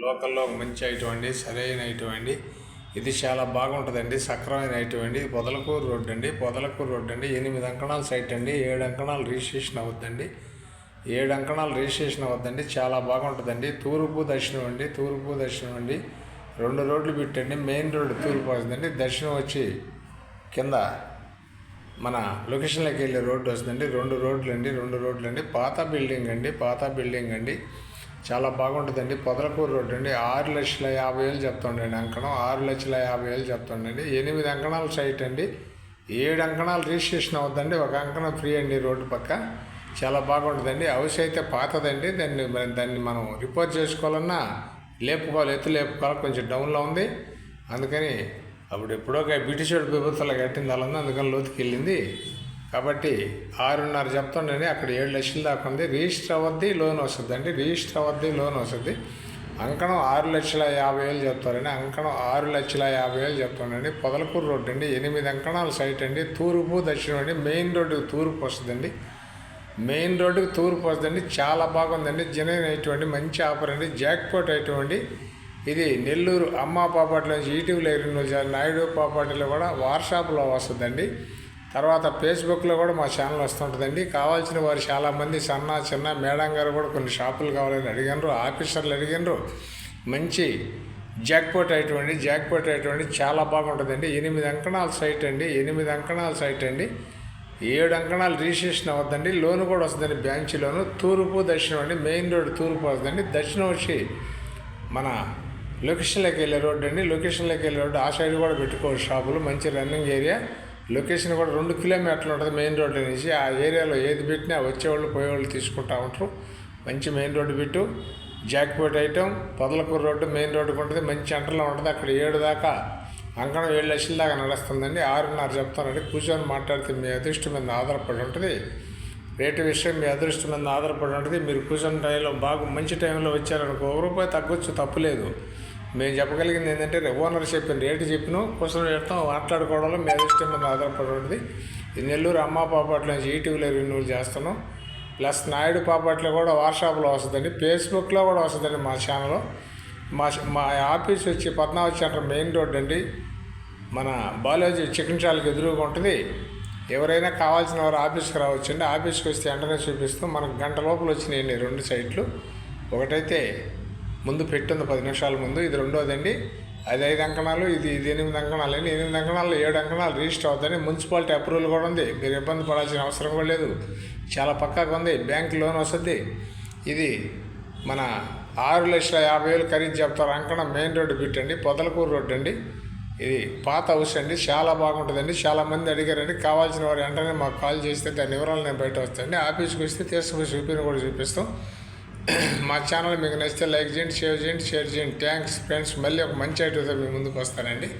లోకల్లో మంచి ఐటమ్ అండి, సరైన ఐటమ్ అండి. ఇది చాలా బాగుంటుందండి, సక్రమైన ఐటమ్ అండి. పొదలకూరు రోడ్డు అండి, పొదలకూరు రోడ్డు అండి. 8 అంకణాల సైట్ అండి, 7 అంకణాలు రిజిస్ట్రేషన్ అవుద్దండి. 7 అంకణాలు రిజిస్ట్రేషన్ అవుద్దండి. చాలా బాగుంటుందండి. తూర్పు దక్షిణం అండి, తూర్పు దక్షిణం అండి. 2 రోడ్లు పెట్టండి. మెయిన్ రోడ్డు తూర్పు వస్తుందండి, దక్షిణం వచ్చి కింద మన లొకేషన్లోకి వెళ్ళే రోడ్డు వస్తుందండి. 2 రోడ్లు అండి. పాత బిల్డింగ్ అండి, పాత బిల్డింగ్ అండి. చాలా బాగుంటుందండి. పొదలకూరు రోడ్డు అండి. 6,50,000 చెప్తుండండి అంకణం, 6,50,000 చెప్తుండండి. 8 అంకణాల సైట్ అండి, 7 అంకణాలు రిజిస్ట్రేషన్ అవుద్దండి. 1 అంకణం ఫ్రీ అండి రోడ్డు పక్క. చాలా బాగుంటుందండి. హౌస్ అయితే పాతదండి. దాన్ని మనం రిపేర్ చేసుకోవాలన్నా ఎత్తు లేపుకోవాలి, కొంచెం డౌన్లో ఉంది. అందుకని అప్పుడు ఎప్పుడో బ్రిటిష్ ప్రభుత్వంలో కట్టింది అలా ఉంది, అందుకని లోతుకి వెళ్ళింది. కాబట్టి 6.5 చెప్తుండండి. అక్కడ 7 లక్షలు దాకా ఉంది. రిజిస్టర్ అవద్ది, లోన్ వస్తుందండి. రిజిస్టర్ అవద్ది, లోన్ వస్తుంది. అంకణం 6,50,000 చెప్తారండి. అంకణం 6,50,000 చెప్తుండండి. పొదలకూరు రోడ్డు అండి, 8 అంకణాల సైట్ అండి. తూర్పు దక్షిణం అండి. మెయిన్ రోడ్డుకి తూర్పు వస్తుందండి, మెయిన్ రోడ్డుకి తూర్పు వస్తుందండి. చాలా బాగుందండి. జనైన్ ఐటమ్ అండి, మంచి ఆఫర్ అండి, జాక్పాట్ ఐటమ్ అండి. ఇది నెల్లూరు అమ్మ పాపాటిలో నుంచి ఈటీవీలో నాయుడు పాపాటిలో కూడా వాట్సాప్లో వస్తుందండి. తర్వాత ఫేస్బుక్లో కూడా మా ఛానల్ వస్తుంటుందండి. కావాల్సిన వారు చాలామంది చిన్న మేడం గారు కూడా కొన్ని షాపులు కావాలని అడిగినారు, ఆఫీసర్లు అడిగినారు. మంచి జాక్పాట్ ఐటమ్ అండి, జాక్పాట్ ఐటమ్ అండి. చాలా బాగుంటుందండి. 8 అంకణాల సైట్ అండి, 8 అంకణాల సైట్ అండి. 7 అంకణాలు రిజిస్ట్రేషన్ అవద్దండి. లోన్ కూడా వస్తుందండి, బ్యాంక్ లోను. తూర్పు దక్షిణం అండి. మెయిన్ రోడ్డు తూర్పు వస్తుందండి. దక్షిణం వచ్చి మన లొకేషన్లోకి వెళ్ళే రోడ్డు అండి. లొకేషన్లోకి వెళ్ళే రోడ్డు ఆ సైడ్ కూడా పెట్టుకోవచ్చు షాపులు. మంచి రన్నింగ్ ఏరియా. లొకేషన్ కూడా 2 కిలోమీటర్లు ఉంటుంది మెయిన్ రోడ్డు నుంచి. ఆ ఏరియాలో ఏది పెట్టినా వచ్చేవాళ్ళు పోయేవాళ్ళు తీసుకుంటూ ఉంటారు. మంచి మెయిన్ రోడ్డు పెట్టు. Jackpot item. Podalakuru road main రోడ్డుకు ఉంటుంది, మంచి అంటర్లో ఉంటుంది. అక్కడ 7 దాకా అంకణం 7 లక్షల దాకా నడుస్తుందండి. 6.5 చెప్తానండి. కూర్చొని మాట్లాడితే మీ అదృష్టం మీద ఆధారపడి ఉంటుంది. రేటు విషయం మీ అదృష్టం మీద ఆధారపడి ఉంటుంది. మీరు కూర్చొని టైంలో మంచి టైంలో వచ్చారనుకో, ₹1 తగ్గొచ్చు, తప్పులేదు. మేము చెప్పగలిగింది ఏంటంటే ఓనర్ చెప్పిన రేటు చెప్పిన కూర్చొని పెడతాం, మాట్లాడుకోవడంలో మీ అదృష్టం మీద ఆధారపడి ఉంటుంది. ఇది నెల్లూరు అమ్మ పాపాట్లో నుంచి ఈటీవీలో రిన్యూల్ చేస్తున్నాం. ప్లస్ నాయుడు పాపాట్లో కూడా వాట్సాప్లో వస్తుందండి, ఫేస్బుక్లో కూడా వస్తుందండి మా ఛానల్. మా ఆఫీస్ వచ్చి 14 సెంటర్ మెయిన్ రోడ్ అండి. మన బాలాజీ చికెన్ షాప్కి ఎదురుగా ఉంటుంది. ఎవరైనా కావాల్సిన వారు ఆఫీస్కి రావచ్చండి. ఆఫీస్కి వస్తే వెంటనే చూపిస్తాం. మనకు గంట లోపల వచ్చినాయండి 2 సైట్లు. ఒకటైతే ముందు పెట్టింది 10 నిమిషాల ముందు, ఇది రెండోదండి. అది 5 అంకణాలు, ఇది 8 అంకణాలు అండి. 8 అంకణాలు 7 అంకణాలు రిజిస్టర్ అవుతుంది. మున్సిపాలిటీ అప్రూవల్ కూడా ఉంది. మీరు ఇబ్బంది పడాల్సిన అవసరం కూడా లేదు, చాలా పక్కాగా ఉంది. బ్యాంక్ లోన్ వస్తుంది. ఇది మన 6,50,000 ఖరీదు చెప్తారు. అంకణం మెయిన్ రోడ్డు పెట్టండి, పొదలకూరు రోడ్డు అండి. ఇది పాత హౌస్ అండి, చాలా బాగుంటుందండి. చాలామంది అడిగారండి. కావాల్సిన వారు వెంటనే మాకు కాల్ చేస్తే దాని వివరాలు నేను బయట వస్తాయండి. ఆఫీస్కి వస్తే తీసుకుని చూపిని కూడా చూపిస్తాం. మా ఛానల్ మీకు నచ్చితే లైక్ చేయండి, షేర్ చేయండి. Thanks friends. మళ్ళీ ఒక మంచి ఐటమ్తో మీ ముందుకు వస్తానండి.